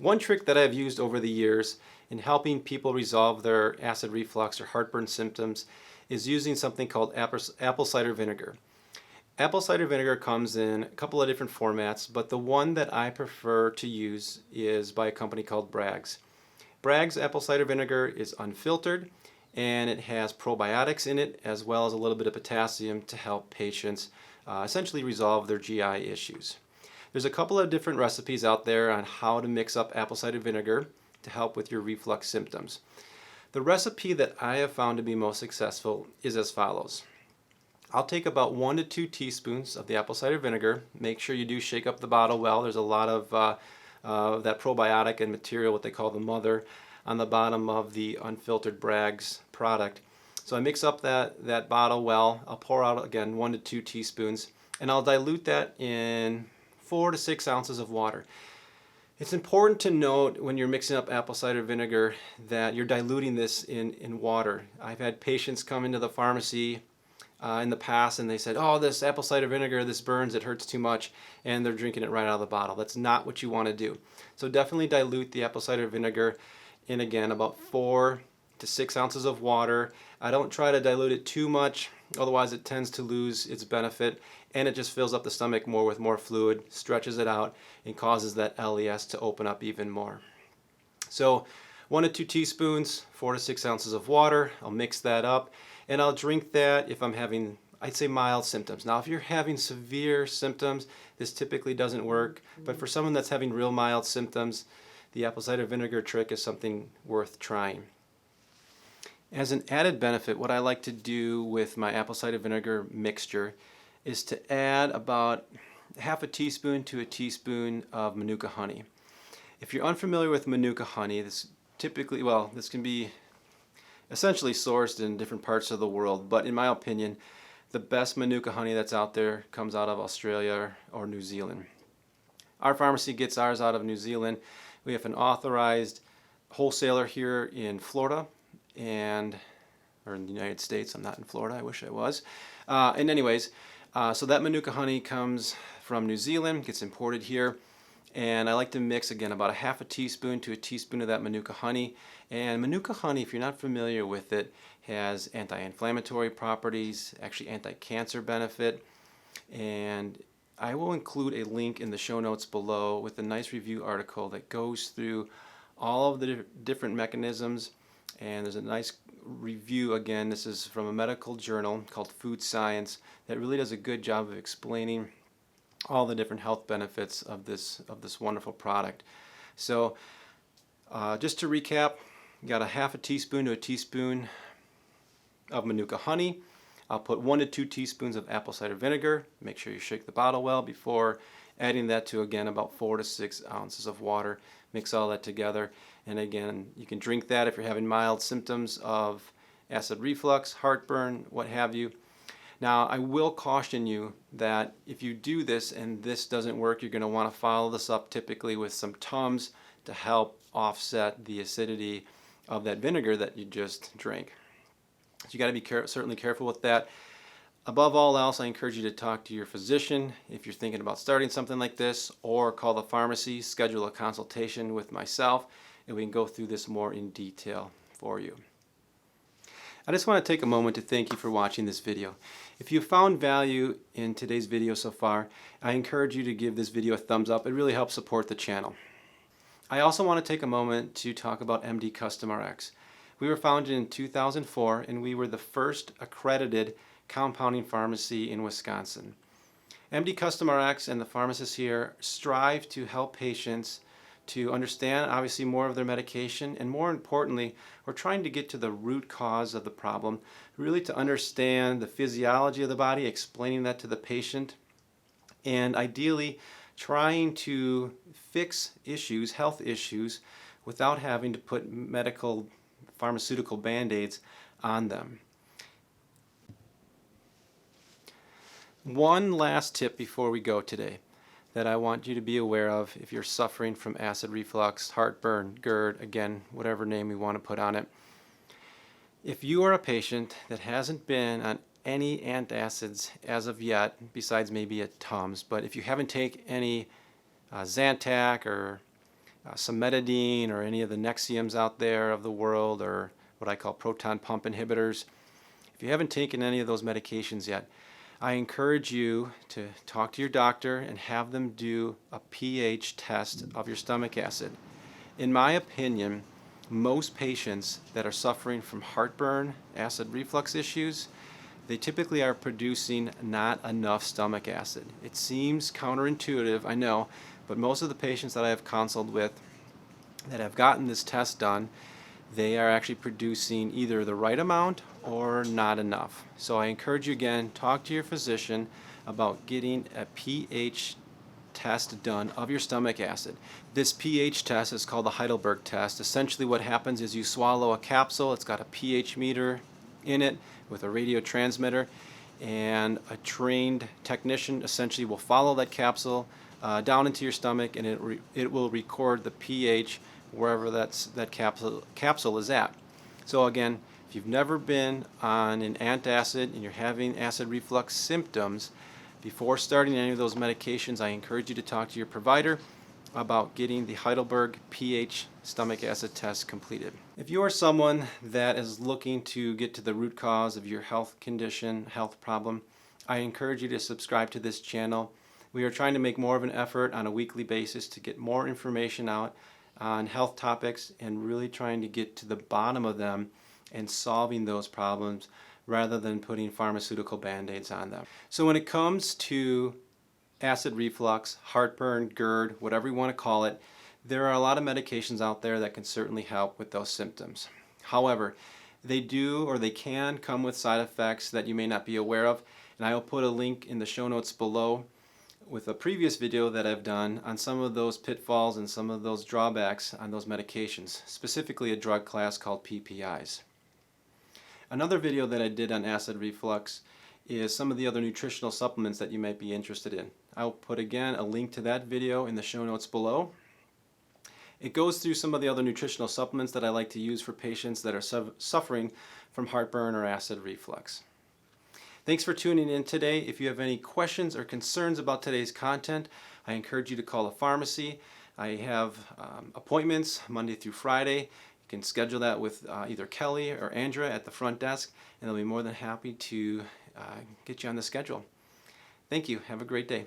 One trick that I've used over the years in helping people resolve their acid reflux or heartburn symptoms is using something called apple cider vinegar. Apple cider vinegar comes in a couple of different formats, but the one that I prefer to use is by a company called Bragg's. Bragg's apple cider vinegar is unfiltered, and it has probiotics in it as well as a little bit of potassium to help patients essentially resolve their GI issues. There's a couple of different recipes out there on how to mix up apple cider vinegar to help with your reflux symptoms. The recipe that I have found to be most successful is as follows. I'll take about 1 to 2 teaspoons of the apple cider vinegar. Make sure you do shake up the bottle well. There's a lot of that probiotic and material, what they call the mother, on the bottom of the unfiltered Bragg's product. So I mix up that bottle well. I'll pour out again 1 to 2 teaspoons, and I'll dilute that in 4 to 6 ounces of water. It's important to note when you're mixing up apple cider vinegar that you're diluting this in water. I've had patients come into the pharmacy in the past and they said, oh, this apple cider vinegar, this burns, it hurts too much, and they're drinking it right out of the bottle. That's not what you want to do. So definitely dilute the apple cider vinegar in, again, about 4 to 6 ounces of water. I don't try to dilute it too much, otherwise it tends to lose its benefit, and it just fills up the stomach more with more fluid, stretches it out, and causes that LES to open up even more. So 1 to 2 teaspoons, 4 to 6 ounces of water. I'll mix that up, and I'll drink that if I'm having, I'd say, mild symptoms. Now if you're having severe symptoms, this typically doesn't work, but for someone that's having real mild symptoms, the apple cider vinegar trick is something worth trying. As an added benefit, what I like to do with my apple cider vinegar mixture is to add about half a teaspoon to a teaspoon of Manuka honey. If you're unfamiliar with Manuka honey, this can be essentially sourced in different parts of the world, but in my opinion, the best Manuka honey that's out there comes out of Australia or New Zealand. Our pharmacy gets ours out of New Zealand. We have an authorized wholesaler here in Florida or in the United States. I'm not in Florida, I wish I was. So that Manuka honey comes from New Zealand, gets imported here, and I like to mix, again, about a half a teaspoon to a teaspoon of that Manuka honey. And Manuka honey, if you're not familiar with it, has anti-inflammatory properties, actually anti-cancer benefit, and I will include a link in the show notes below with a nice review article that goes through all of the different mechanisms, and there's a nice review, again, this is from a medical journal called Food Science, that really does a good job of explaining all the different health benefits of this wonderful product. So just to recap, you got a half a teaspoon to a teaspoon of Manuka honey. I'll put 1 to 2 teaspoons of apple cider vinegar. Make sure you shake the bottle well before adding that to, again, about 4 to 6 ounces of water. Mix all that together, and again, you can drink that if you're having mild symptoms of acid reflux, heartburn, what have you. Now, I will caution you that if you do this and this doesn't work, you're going to want to follow this up typically with some Tums to help offset the acidity of that vinegar that you just drank. So you got to be certainly careful with that. Above all else, I encourage you to talk to your physician if you're thinking about starting something like this, or call the pharmacy, schedule a consultation with myself, and we can go through this more in detail for you. I just want to take a moment to thank you for watching this video. If you found value in today's video so far, I encourage you to give this video a thumbs up. It really helps support the channel. I also want to take a moment to talk about MD Custom RX. We were founded in 2004, and we were the first accredited compounding pharmacy in Wisconsin. MD Custom RX and the pharmacists here strive to help patients to understand, obviously, more of their medication, and more importantly, we're trying to get to the root cause of the problem, really to understand the physiology of the body, explaining that to the patient, and ideally trying to fix issues, health issues, without having to put medical, pharmaceutical band-aids on them. One last tip before we go today that I want you to be aware of if you're suffering from acid reflux, heartburn, GERD, again, whatever name we want to put on it. If you are a patient that hasn't been on any antacids as of yet, besides maybe a Tums, but if you haven't taken any Zantac or cimetidine or any of the Nexiums out there of the world, or what I call proton pump inhibitors. If you haven't taken any of those medications yet, I encourage you to talk to your doctor and have them do a pH test of your stomach acid. In my opinion, most patients that are suffering from heartburn, acid reflux issues, they typically are producing not enough stomach acid. It seems counterintuitive, I know, but most of the patients that I have consulted with that have gotten this test done, they are actually producing either the right amount or not enough. So I encourage you again, talk to your physician about getting a pH test done of your stomach acid. This pH test is called the Heidelberg test. Essentially what happens is you swallow a capsule, it's got a pH meter in it with a radio transmitter, and a trained technician essentially will follow that capsule down into your stomach, and it will record the pH wherever that capsule is at. So again, if you've never been on an antacid and you're having acid reflux symptoms, before starting any of those medications, I encourage you to talk to your provider about getting the Heidelberg pH stomach acid test completed. If you are someone that is looking to get to the root cause of your health condition, health problem, I encourage you to subscribe to this channel. We are trying to make more of an effort on a weekly basis to get more information out on health topics and really trying to get to the bottom of them and solving those problems rather than putting pharmaceutical band-aids on them. So when it comes to acid reflux, heartburn, GERD, whatever you want to call it, there are a lot of medications out there that can certainly help with those symptoms. However, they do or they can come with side effects that you may not be aware of, and I will put a link in the show notes below with a previous video that I've done on some of those pitfalls and some of those drawbacks on those medications, specifically a drug class called PPIs. Another video that I did on acid reflux is some of the other nutritional supplements that you might be interested in. I'll put again a link to that video in the show notes below. It goes through some of the other nutritional supplements that I like to use for patients that are suffering from heartburn or acid reflux. Thanks for tuning in today. If you have any questions or concerns about today's content, I encourage you to call the pharmacy. I have appointments Monday through Friday. You can schedule that with either Kelly or Andrea at the front desk, and they'll be more than happy to get you on the schedule. Thank you. Have a great day.